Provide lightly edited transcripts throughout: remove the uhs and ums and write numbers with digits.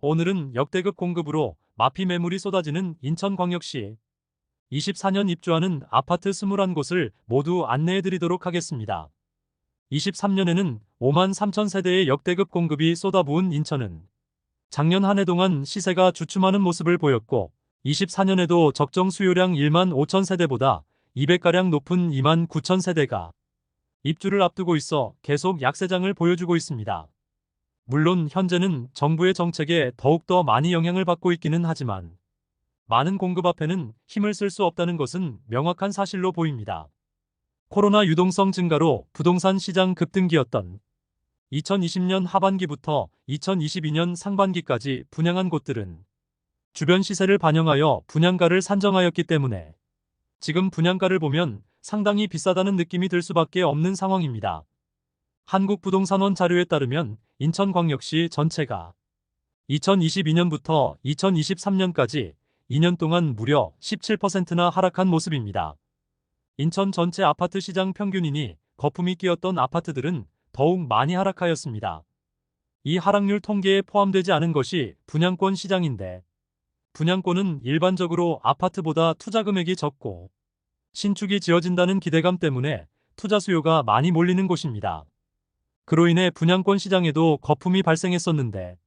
오늘은 역대급 공급으로 마피 매물이 쏟아지는 인천광역시 24년 입주하는 아파트 21곳을 모두 안내해드리도록 하겠습니다. 23년에는 5만 3천 세대의 역대급 공급이 쏟아부은 인천은 작년 한 해 동안 시세가 주춤하는 모습을 보였고 24년에도 적정 수요량 1만 5천 세대보다 200가량 높은 2만 9천 세대가 입주를 앞두고 있어 계속 약세장을 보여주고 있습니다. 물론 현재는 정부의 정책에 더욱더 많이 영향을 받고 있기는 하지만 많은 공급 앞에는 힘을 쓸 수 없다는 것은 명확한 사실로 보입니다. 코로나 유동성 증가로 부동산 시장 급등기였던 2020년 하반기부터 2022년 상반기까지 분양한 곳들은 주변 시세를 반영하여 분양가를 산정하였기 때문에 지금 분양가를 보면 상당히 비싸다는 느낌이 들 수밖에 없는 상황입니다. 한국부동산원 자료에 따르면 인천광역시 전체가 2022년부터 2023년까지 2년 동안 무려 17%나 하락한 모습입니다. 인천 전체 아파트 시장 평균이니 거품이 끼었던 아파트들은 더욱 많이 하락하였습니다. 이 하락률 통계에 포함되지 않은 것이 분양권 시장인데 분양권은 일반적으로 아파트보다 투자 금액이 적고 신축이 지어진다는 기대감 때문에 투자 수요가 많이 몰리는 곳입니다. 그로 인해 분양권 시장에도 거품이 발생했었는데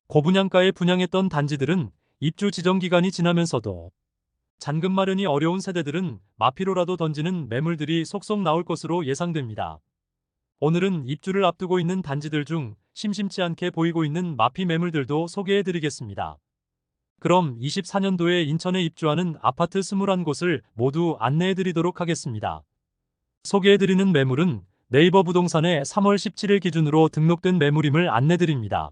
고분양가에 분양했던 단지들은 입주 지정 기간이 지나면서도 잔금 마련이 어려운 세대들은 마피로라도 던지는 매물들이 속속 나올 것으로 예상됩니다. 오늘은 입주를 앞두고 있는 단지들 중 심심치 않게 보이고 있는 마피 매물들도 소개해드리겠습니다. 그럼 24년도에 인천에 입주하는 아파트 21곳을 모두 안내해드리도록 하겠습니다. 소개해드리는 매물은 네이버 부동산에 3월 17일 기준으로 등록된 매물임을 안내드립니다.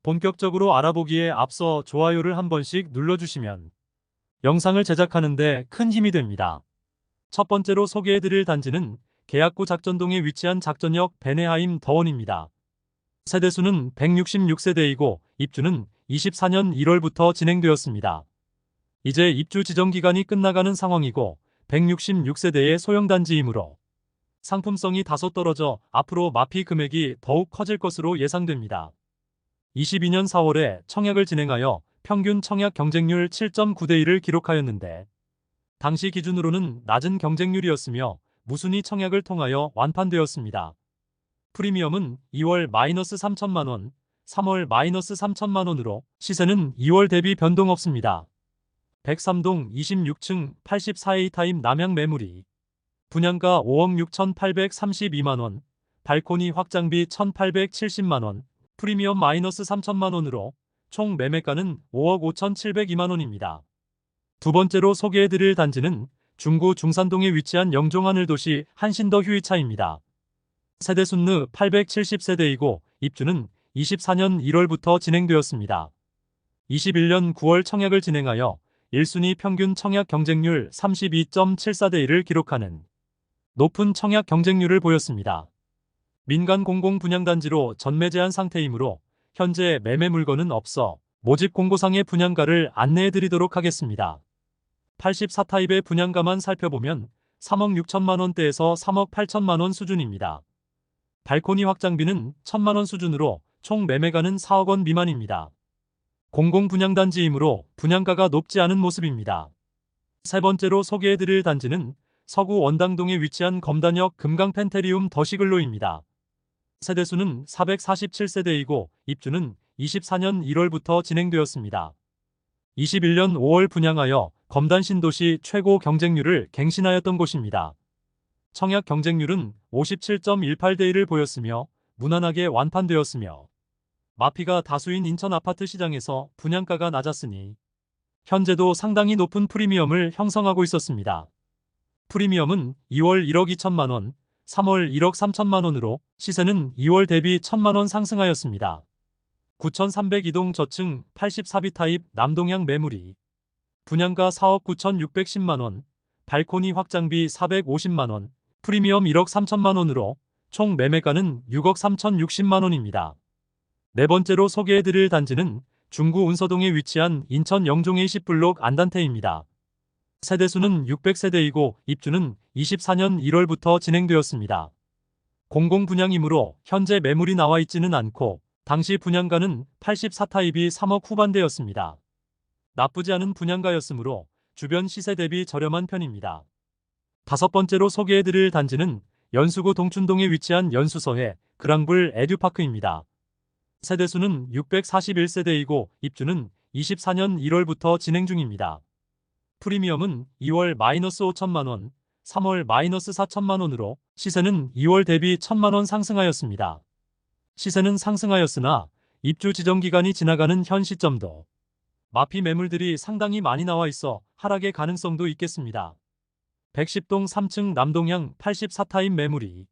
본격적으로 알아보기에 앞서 좋아요를 한 번씩 눌러주시면 영상을 제작하는데 큰 힘이 됩니다. 첫 번째로 소개해드릴 단지는 계약구 작전동에 위치한 작전역 베네하임 더원입니다. 세대수는 166세대이고 입주는 24년 1월부터 진행되었습니다. 이제 입주 지정 기간이 끝나가는 상황이고 166세대의 소형단지이므로 상품성이 다소 떨어져 앞으로 마피 금액이 더욱 커질 것으로 예상됩니다. 22년 4월에 청약을 진행하여 평균 청약 경쟁률 7.9대 1을 기록하였는데 당시 기준으로는 낮은 경쟁률이었으며 무순위 청약을 통하여 완판되었습니다. 프리미엄은 2월 마이너스 3천만원, 3월 마이너스 3천만원으로 시세는 2월 대비 변동 없습니다. 103동 26층 84A 타입 남향 매물이 분양가 5억 6,832만원, 발코니 확장비 1,870만원, 프리미엄 마이너스 3천만원으로 총 매매가는 5억 5,702만원입니다. 두 번째로 소개해드릴 단지는 중구 중산동에 위치한 영종하늘도시 한신더 휴이차입니다. 세대수는 870세대이고 입주는 24년 1월부터 진행되었습니다. 21년 9월 청약을 진행하여 1순위 평균 청약 경쟁률 32.74대 1을 기록하는 높은 청약 경쟁률을 보였습니다. 민간 공공 분양단지로 전매 제한 상태이므로 현재 매매 물건은 없어 모집 공고상의 분양가를 안내해드리도록 하겠습니다. 84타입의 분양가만 살펴보면 3억 6천만원대에서 3억 8천만원 수준입니다. 발코니 확장비는 1천만원 수준으로 총 매매가는 4억원 미만입니다. 공공 분양단지이므로 분양가가 높지 않은 모습입니다. 세 번째로 소개해드릴 단지는 서구 원당동에 위치한 검단역 금강 펜테리움 더시글로입니다. 세대수는 447세대이고 입주는 24년 1월부터 진행되었습니다. 21년 5월 분양하여 검단 신도시 최고 경쟁률을 갱신하였던 곳입니다. 청약 경쟁률은 57.18대 1을 보였으며 무난하게 완판되었으며 마피가 다수인 인천 아파트 시장에서 분양가가 낮았으니 현재도 상당히 높은 프리미엄을 형성하고 있었습니다. 프리미엄은 2월 1억 2천만원, 3월 1억 3천만원으로 시세는 2월 대비 1천만원 상승하였습니다. 9302동 저층 84B 타입 남동향 매물이 분양가 4억 9,610만원, 발코니 확장비 450만원, 프리미엄 1억 3천만원으로 총 매매가는 6억 3,060만원입니다. 네 번째로 소개해드릴 단지는 중구 운서동에 위치한 인천 영종A 10블록 안단테입니다. 세대수는 600세대이고 입주는 24년 1월부터 진행되었습니다. 공공분양이므로 현재 매물이 나와 있지는 않고 당시 분양가는 84타입이 3억 후반대였습니다. 나쁘지 않은 분양가였으므로 주변 시세 대비 저렴한 편입니다. 다섯 번째로 소개해드릴 단지는 연수구 동춘동에 위치한 연수서해 그랑블 에듀파크입니다. 세대수는 641세대이고 입주는 24년 1월부터 진행 중입니다. 프리미엄은 2월 -5천만원, 3월 -4천만원으로 시세는 2월 대비 1천만원 상승하였습니다. 시세는 상승하였으나 입주 지정 기간이 지나가는 현 시점도 마피 매물들이 상당히 많이 나와 있어 하락의 가능성도 있겠습니다. 110동 3층 남동향 84타입 매물이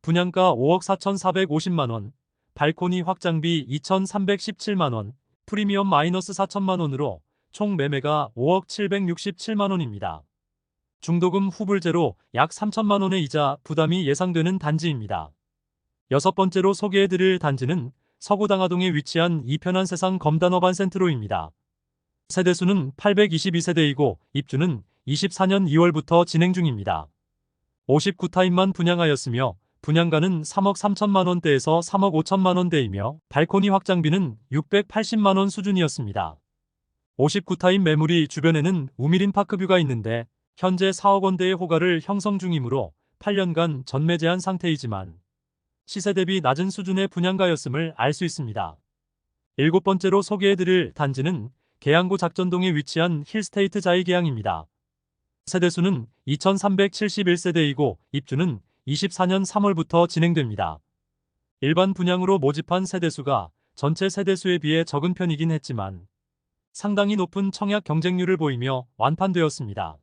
분양가 5억 4,450만원, 발코니 확장비 2,317만원, 프리미엄 -4천만원으로 총 매매가 5억 767만원입니다. 중도금 후불제로 약 3천만원의 이자 부담이 예상되는 단지입니다. 여섯 번째로 소개해드릴 단지는 서구당하동에 위치한 이편한 세상 검단어반 센트로입니다. 세대수는 822세대이고 입주는 24년 2월부터 진행 중입니다. 59타입만 분양하였으며 분양가는 3억 3천만원대에서 3억 5천만원대이며 발코니 확장비는 680만원 수준이었습니다. 59타입 매물이 주변에는 우미린 파크뷰가 있는데 현재 4억 원대의 호가를 형성 중이므로 8년간 전매 제한 상태이지만 시세 대비 낮은 수준의 분양가였음을 알 수 있습니다. 일곱 번째로 소개해드릴 단지는 계양구 작전동에 위치한 힐스테이트 자이계양입니다. 세대수는 2371세대이고 입주는 24년 3월부터 진행됩니다. 일반 분양으로 모집한 세대수가 전체 세대수에 비해 적은 편이긴 했지만 상당히 높은 청약 경쟁률을 보이며 완판되었습니다.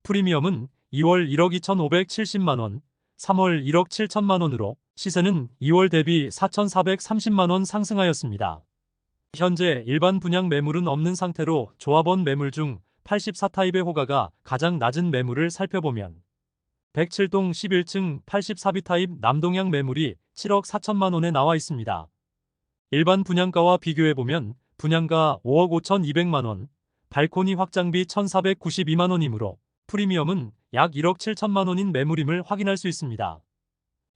프리미엄은 2월 1억 2,570만원, 3월 1억 7천만원으로 시세는 2월 대비 4,430만원 상승하였습니다. 현재 일반 분양 매물은 없는 상태로 조합원 매물 중 84타입의 호가가 가장 낮은 매물을 살펴보면 107동 11층 84비타입 남동향 매물이 7억 4천만원에 나와 있습니다. 일반 분양가와 비교해보면 분양가 5억 5,200만원, 발코니 확장비 1,492만원이므로 프리미엄은 약 1억 7천만원인 매물임을 확인할 수 있습니다.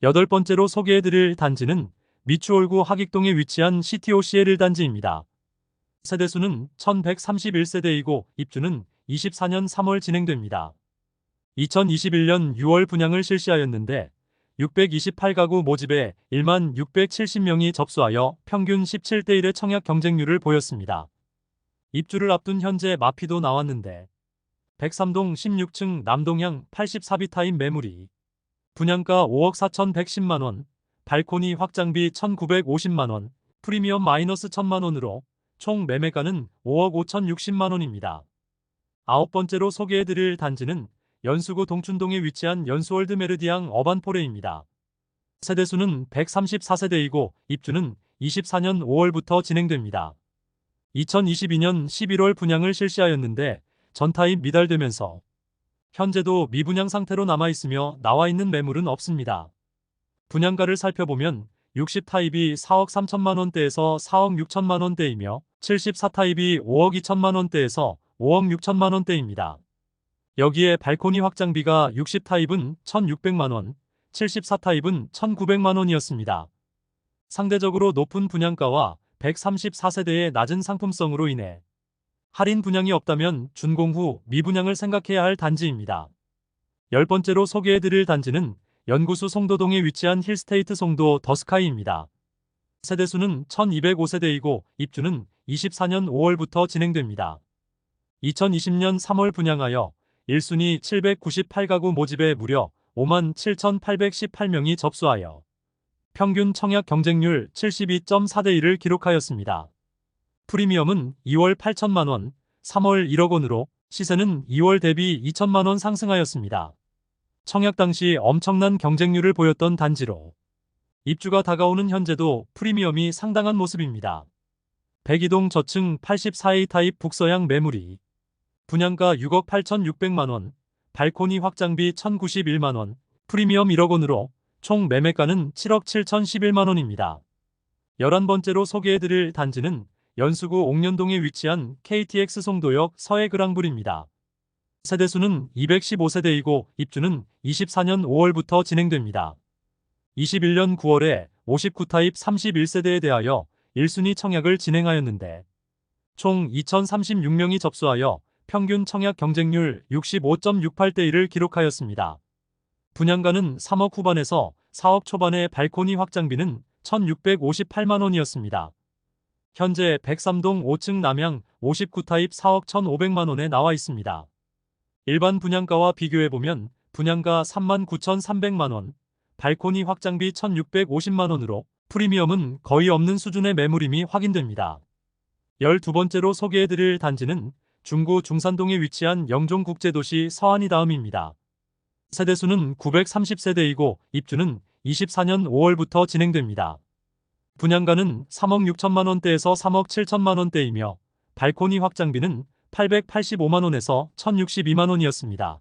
여덟 번째로 소개해드릴 단지는 미추홀구 하익동에 위치한 CTOCL 단지입니다. 세대수는 1131세대이고 입주는 24년 3월 진행됩니다. 2021년 6월 분양을 실시하였는데 628가구 모집에 1만 670명이 접수하여 평균 17대1의 청약 경쟁률을 보였습니다. 입주를 앞둔 현재 마피도 나왔는데 103동 16층 남동향 84비타입 매물이 분양가 5억 4,110만원, 발코니 확장비 1,950만원, 프리미엄 -1,000만원으로 총 매매가는 5억 5,060만원입니다. 아홉 번째로 소개해드릴 단지는 연수구 동춘동에 위치한 연수월드 메르디앙 어반포레입니다. 세대수는 134세대이고 입주는 24년 5월부터 진행됩니다. 2022년 11월 분양을 실시하였는데 전타입 미달되면서 현재도 미분양 상태로 남아있으며 나와있는 매물은 없습니다. 분양가를 살펴보면 60타입이 4억 3천만원대에서 4억 6천만원대이며 74타입이 5억 2천만원대에서 5억 6천만원대입니다. 여기에 발코니 확장비가 60타입은 1,600만원, 74타입은 1,900만원이었습니다. 상대적으로 높은 분양가와 134세대의 낮은 상품성으로 인해 할인 분양이 없다면 준공 후 미분양을 생각해야 할 단지입니다. 열 번째로 소개해드릴 단지는 연구수 송도동에 위치한 힐스테이트 송도 더스카이입니다. 세대수는 1205세대이고 입주는 24년 5월부터 진행됩니다. 2020년 3월 분양하여 1순위 798가구 모집에 무려 5만 7,818명이 접수하여 평균 청약 경쟁률 72.4대1을 기록하였습니다. 프리미엄은 2월 8천만원, 3월 1억 원으로 시세는 2월 대비 2천만원 상승하였습니다. 청약 당시 엄청난 경쟁률을 보였던 단지로 입주가 다가오는 현재도 프리미엄이 상당한 모습입니다. 102동 저층 84A 타입 북서향 매물이 분양가 6억 8,600만원, 발코니 확장비 1,091만원, 프리미엄 1억 원으로 총 매매가는 7억 7,011만원입니다. 11번째로 소개해드릴 단지는 연수구 옥년동에 위치한 KTX 송도역 서해 그랑블입니다. 세대수는 215세대이고 입주는 24년 5월부터 진행됩니다. 21년 9월에 59타입 31세대에 대하여 1순위 청약을 진행하였는데 총 2036명이 접수하여 평균 청약 경쟁률 65.68대 1을 기록하였습니다. 분양가는 3억 후반에서 4억 초반의 발코니 확장비는 1,658만 원이었습니다. 현재 103동 5층 남양 59타입 4억 1,500만 원에 나와 있습니다. 일반 분양가와 비교해보면 분양가 39,300만 원, 발코니 확장비 1,650만 원으로 프리미엄은 거의 없는 수준의 매물임이 확인됩니다. 12번째로 소개해드릴 단지는 중구 중산동에 위치한 영종국제도시 서안이 다음입니다. 세대수는 930세대이고 입주는 24년 5월부터 진행됩니다. 분양가는 3억 6천만 원대에서 3억 7천만 원대이며 발코니 확장비는 885만 원에서 1,062만 원이었습니다.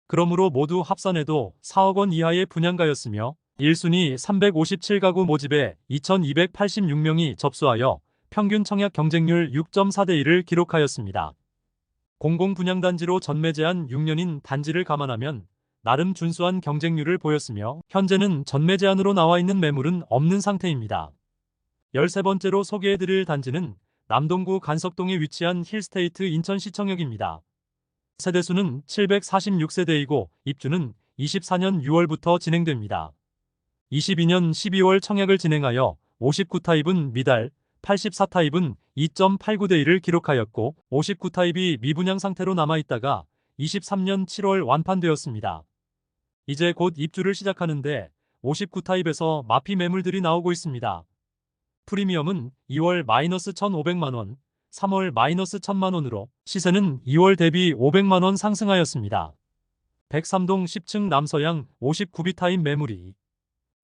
그러므로 모두 합산해도 4억 원 이하의 분양가였으며 1순위 357가구 모집에 2,286명이 접수하여 평균 청약 경쟁률 6.4대 1을 기록하였습니다. 공공분양단지로 전매 제한 6년인 단지를 감안하면 나름 준수한 경쟁률을 보였으며 현재는 전매 제한으로 나와 있는 매물은 없는 상태입니다. 13번째로 소개해드릴 단지는 남동구 간석동에 위치한 힐스테이트 인천시청역입니다. 세대수는 746세대이고 입주는 24년 6월부터 진행됩니다. 22년 12월 청약을 진행하여 59타입은 미달, 84타입은 2.89대 1을 기록하였고 59타입이 미분양 상태로 남아있다가 23년 7월 완판되었습니다. 이제 곧 입주를 시작하는데 59타입에서 마피 매물들이 나오고 있습니다. 프리미엄은 2월 마이너스 1,500만원, 3월 마이너스 1,000만원으로 시세는 2월 대비 500만원 상승하였습니다. 103동 10층 남서양 59비타입 매물이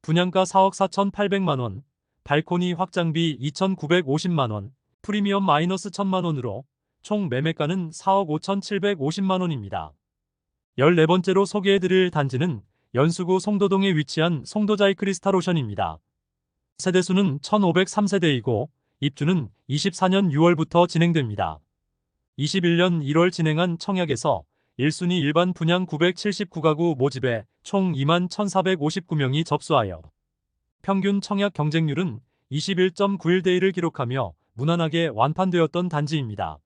분양가 4억 4,800만원, 발코니 확장비 2,950만원, 프리미엄 마이너스 1,000만원으로 총 매매가는 4억 5,750만원입니다. 14번째로 소개해드릴 단지는 연수구 송도동에 위치한 송도자이 크리스탈오션입니다. 세대수는 1,503세대이고 입주는 24년 6월부터 진행됩니다. 21년 1월 진행한 청약에서 1순위 일반 분양 979가구 모집에 총 21,459명이 접수하여 평균 청약 경쟁률은 21.91대 1을 기록하며 무난하게 완판되었던 단지입니다.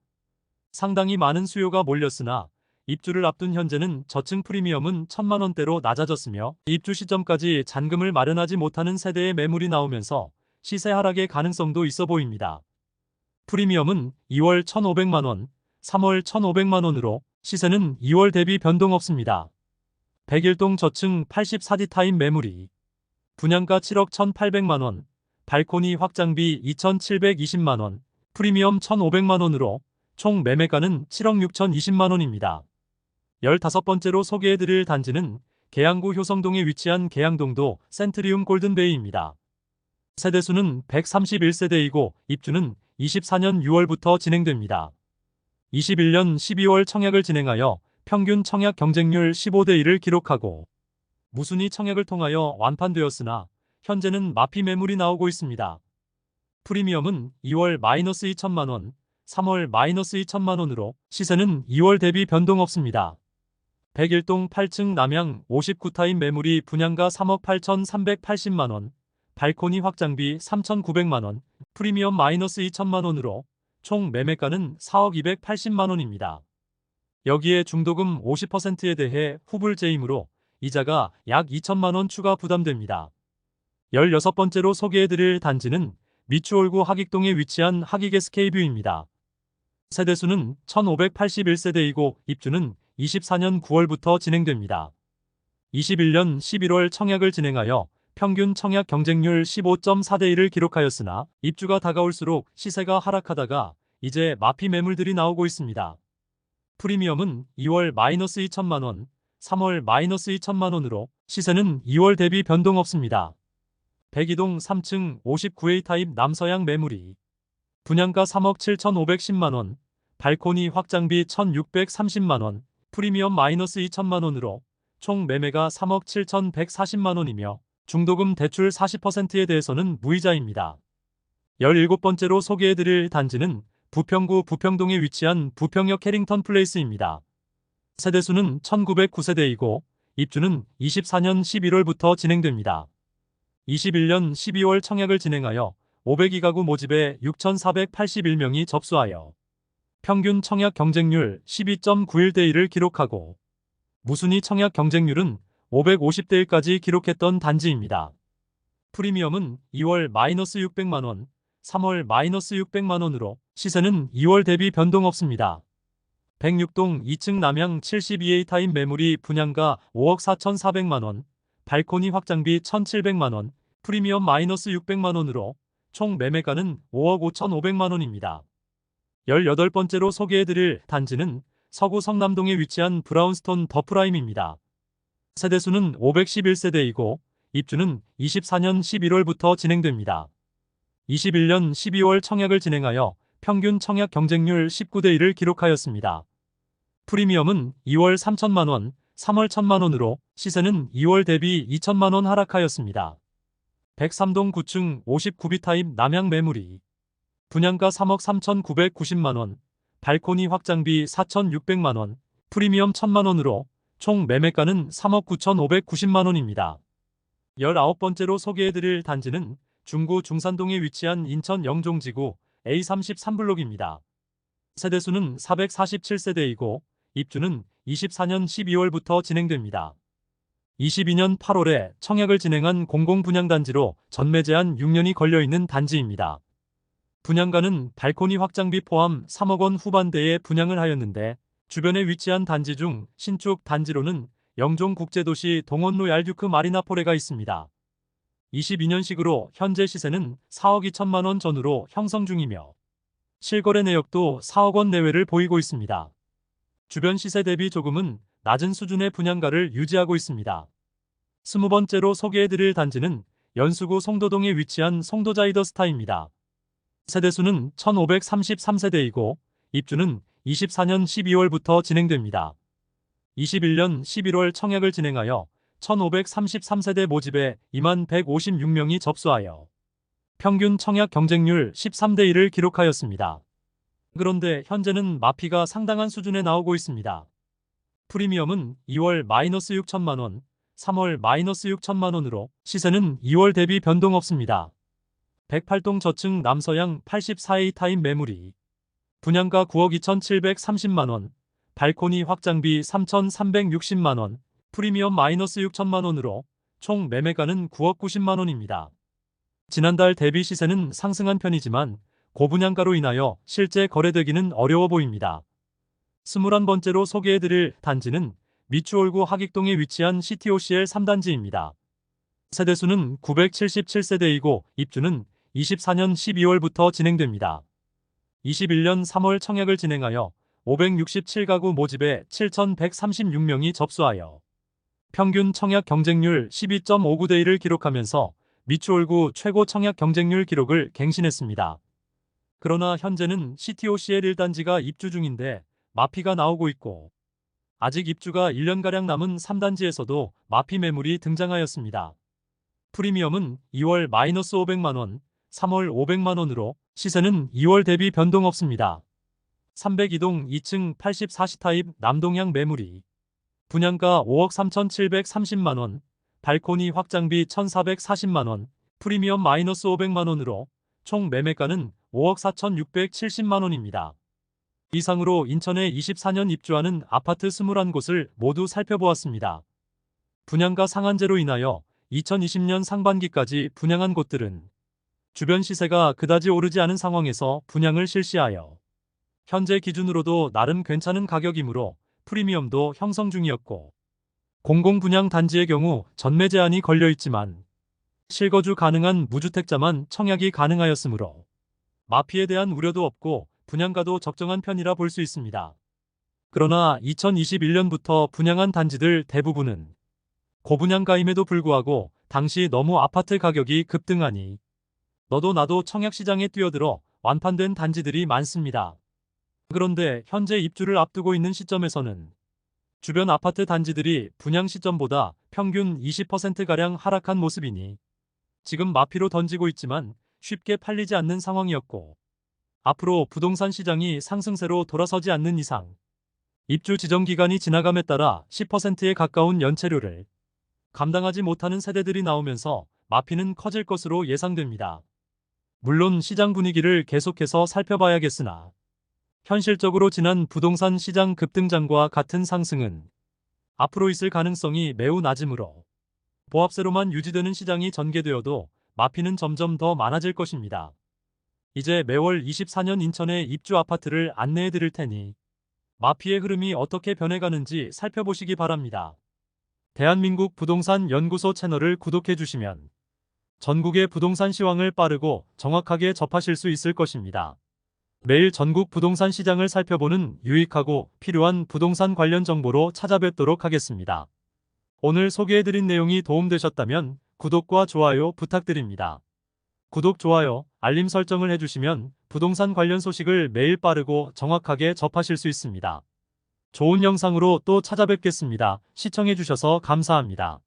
상당히 많은 수요가 몰렸으나 입주를 앞둔 현재는 저층 프리미엄은 1,000만 원대로 낮아졌으며 입주 시점까지 잔금을 마련하지 못하는 세대의 매물이 나오면서 시세 하락의 가능성도 있어 보입니다. 프리미엄은 2월 1,500만 원, 3월 1,500만 원으로 시세는 2월 대비 변동 없습니다. 101동 저층 84D 타입 매물이 분양가 7억 1,800만 원, 발코니 확장비 2,720만 원, 프리미엄 1,500만 원으로 총 매매가는 7억 6,020만 원입니다. 15번째로 소개해드릴 단지는 계양구 효성동에 위치한 계양동도 센트리움 골든베이입니다. 세대수는 131세대이고 입주는 24년 6월부터 진행됩니다. 21년 12월 청약을 진행하여 평균 청약 경쟁률 15대 1을 기록하고 무순위 청약을 통하여 완판되었으나 현재는 마피 매물이 나오고 있습니다. 프리미엄은 2월 마이너스 2천만 원, 3월 마이너스 2천만 원으로 시세는 2월 대비 변동 없습니다. 101동 8층 남양 59타입 매물이 분양가 3억 8,380만 원, 발코니 확장비 3,900만 원, 프리미엄 마이너스 2천만 원으로 총 매매가는 4억 280만 원입니다. 여기에 중도금 50%에 대해 후불제이므로 이자가 약 2천만 원 추가 부담됩니다. 16번째로 소개해드릴 단지는 미추홀구 하익동에 위치한 하익 SK뷰입니다. 세대수는 1,581세대이고 입주는 24년 9월부터 진행됩니다. 21년 11월 청약을 진행하여 평균 청약 경쟁률 15.4대 1을 기록하였으나 입주가 다가올수록 시세가 하락하다가 이제 마피 매물들이 나오고 있습니다. 프리미엄은 2월 마이너스 2천만 원, 3월 마이너스 2천만 원으로 시세는 2월 대비 변동 없습니다. 102동 3층 59A 타입 남서양 매물이 분양가 3억 7,510만 원, 발코니 확장비 1,630만 원, 프리미엄 마이너스 2천만 원으로 총 매매가 3억 7,140만 원이며 중도금 대출 40%에 대해서는 무이자입니다. 17번째로 소개해드릴 단지는 부평구 부평동에 위치한 부평역 캐링턴 플레이스입니다. 세대수는 1,909세대이고 입주는 24년 11월부터 진행됩니다. 21년 12월 청약을 진행하여 502가구 모집에 6,481명이 접수하여 평균 청약 경쟁률 12.91대 1을 기록하고 무순위 청약 경쟁률은 550대 1까지 기록했던 단지입니다. 프리미엄은 2월 -600만원, 3월 -600만원으로 시세는 2월 대비 변동 없습니다. 106동 2층 남향 72A 타입 매물이 분양가 5억 4,400만원, 발코니 확장비 1,700만원, 프리미엄 -600만원으로 총 매매가는 5억 5,500만원입니다. 18번째로 소개해드릴 단지는 서구 성남동에 위치한 브라운스톤 더 프라임입니다. 세대수는 511세대이고 입주는 24년 11월부터 진행됩니다. 21년 12월 청약을 진행하여 평균 청약 경쟁률 19대 1을 기록하였습니다. 프리미엄은 2월 3천만원, 3월 1천만원으로 시세는 2월 대비 2천만원 하락하였습니다. 103동 9층 59B 타입 남향 매물이 분양가 3억 3,990만원, 발코니 확장비 4,600만원, 프리미엄 1,000만원으로 총 매매가는 3억 9,590만원입니다. 19번째로 소개해드릴 단지는 중구 중산동에 위치한 인천 영종지구 A33블록입니다. 세대수는 447세대이고 입주는 24년 12월부터 진행됩니다. 22년 8월에 청약을 진행한 공공분양단지로 전매 제한 6년이 걸려있는 단지입니다. 분양가는 발코니 확장비 포함 3억 원 후반대에 분양을 하였는데 주변에 위치한 단지 중 신축 단지로는 영종국제도시 동원로 얄듀크 마리나포레가 있습니다. 22년식으로 현재 시세는 4억 2천만 원 전후로 형성 중이며 실거래 내역도 4억 원 내외를 보이고 있습니다. 주변 시세 대비 조금은 낮은 수준의 분양가를 유지하고 있습니다. 20번째로 소개해드릴 단지는 연수구 송도동에 위치한 송도자이더스타입니다. 세대수는 1533세대이고 입주는 24년 12월부터 진행됩니다. 21년 11월 청약을 진행하여 1533세대 모집에 2156명이 접수하여 평균 청약 경쟁률 13대 1을 기록하였습니다. 그런데 현재는 마피가 상당한 수준에 나오고 있습니다. 프리미엄은 2월 -6천만원, 3월 -6천만원으로 시세는 2월 대비 변동 없습니다. 108동 저층 남서양 84A 타입 매물이 분양가 9억 2,730만원, 발코니 확장비 3,360만원, 프리미엄 -6천만원으로 총 매매가는 9억 90만원입니다. 지난달 대비 시세는 상승한 편이지만 고분양가로 인하여 실제 거래되기는 어려워 보입니다. 21번째로 소개해드릴 단지는 미추홀구 하익동에 위치한 CTOCL 3단지입니다. 세대수는 977세대이고 입주는 24년 12월부터 진행됩니다. 21년 3월 청약을 진행하여 567가구 모집에 7,136명이 접수하여 평균 청약 경쟁률 12.59대 1을 기록하면서 미추홀구 최고 청약 경쟁률 기록을 갱신했습니다. 그러나 현재는 CTOCL 1단지가 입주 중인데 마피가 나오고 있고 아직 입주가 1년가량 남은 3단지에서도 마피 매물이 등장하였습니다. 프리미엄은 2월 -500만원, 3월 500만원으로 시세는 2월 대비 변동 없습니다. 302동 2층 84시 타입 남동향 매물이 분양가 5억 3,730만원, 발코니 확장비 1,440만원, 프리미엄 -500만원으로 총 매매가는 5억 4,670만원입니다. 이상으로 인천에 24년 입주하는 아파트 21곳을 모두 살펴보았습니다. 분양가 상한제로 인하여 2020년 상반기까지 분양한 곳들은 주변 시세가 그다지 오르지 않은 상황에서 분양을 실시하여 현재 기준으로도 나름 괜찮은 가격이므로 프리미엄도 형성 중이었고 공공분양 단지의 경우 전매 제한이 걸려있지만 실거주 가능한 무주택자만 청약이 가능하였으므로 마피에 대한 우려도 없고 분양가도 적정한 편이라 볼 수 있습니다. 그러나 2021년부터 분양한 단지들 대부분은 고분양가임에도 불구하고 당시 너무 아파트 가격이 급등하니 너도 나도 청약시장에 뛰어들어 완판된 단지들이 많습니다. 그런데 현재 입주를 앞두고 있는 시점에서는 주변 아파트 단지들이 분양 시점보다 평균 20%가량 하락한 모습이니 지금 마피로 던지고 있지만 쉽게 팔리지 않는 상황이었고 앞으로 부동산 시장이 상승세로 돌아서지 않는 이상 입주 지정 기간이 지나감에 따라 10%에 가까운 연체료를 감당하지 못하는 세대들이 나오면서 마피는 커질 것으로 예상됩니다. 물론 시장 분위기를 계속해서 살펴봐야겠으나 현실적으로 지난 부동산 시장 급등장과 같은 상승은 앞으로 있을 가능성이 매우 낮으므로 보합세로만 유지되는 시장이 전개되어도 마피는 점점 더 많아질 것입니다. 이제 매월 24년 인천의 입주 아파트를 안내해 드릴 테니 마피의 흐름이 어떻게 변해가는지 살펴보시기 바랍니다. 대한민국 부동산 연구소 채널을 구독해 주시면 전국의 부동산 시황을 빠르고 정확하게 접하실 수 있을 것입니다. 매일 전국 부동산 시장을 살펴보는 유익하고 필요한 부동산 관련 정보로 찾아뵙도록 하겠습니다. 오늘 소개해드린 내용이 도움되셨다면 구독과 좋아요 부탁드립니다. 구독, 좋아요, 알림 설정을 해주시면 부동산 관련 소식을 매일 빠르고 정확하게 접하실 수 있습니다. 좋은 영상으로 또 찾아뵙겠습니다. 시청해주셔서 감사합니다.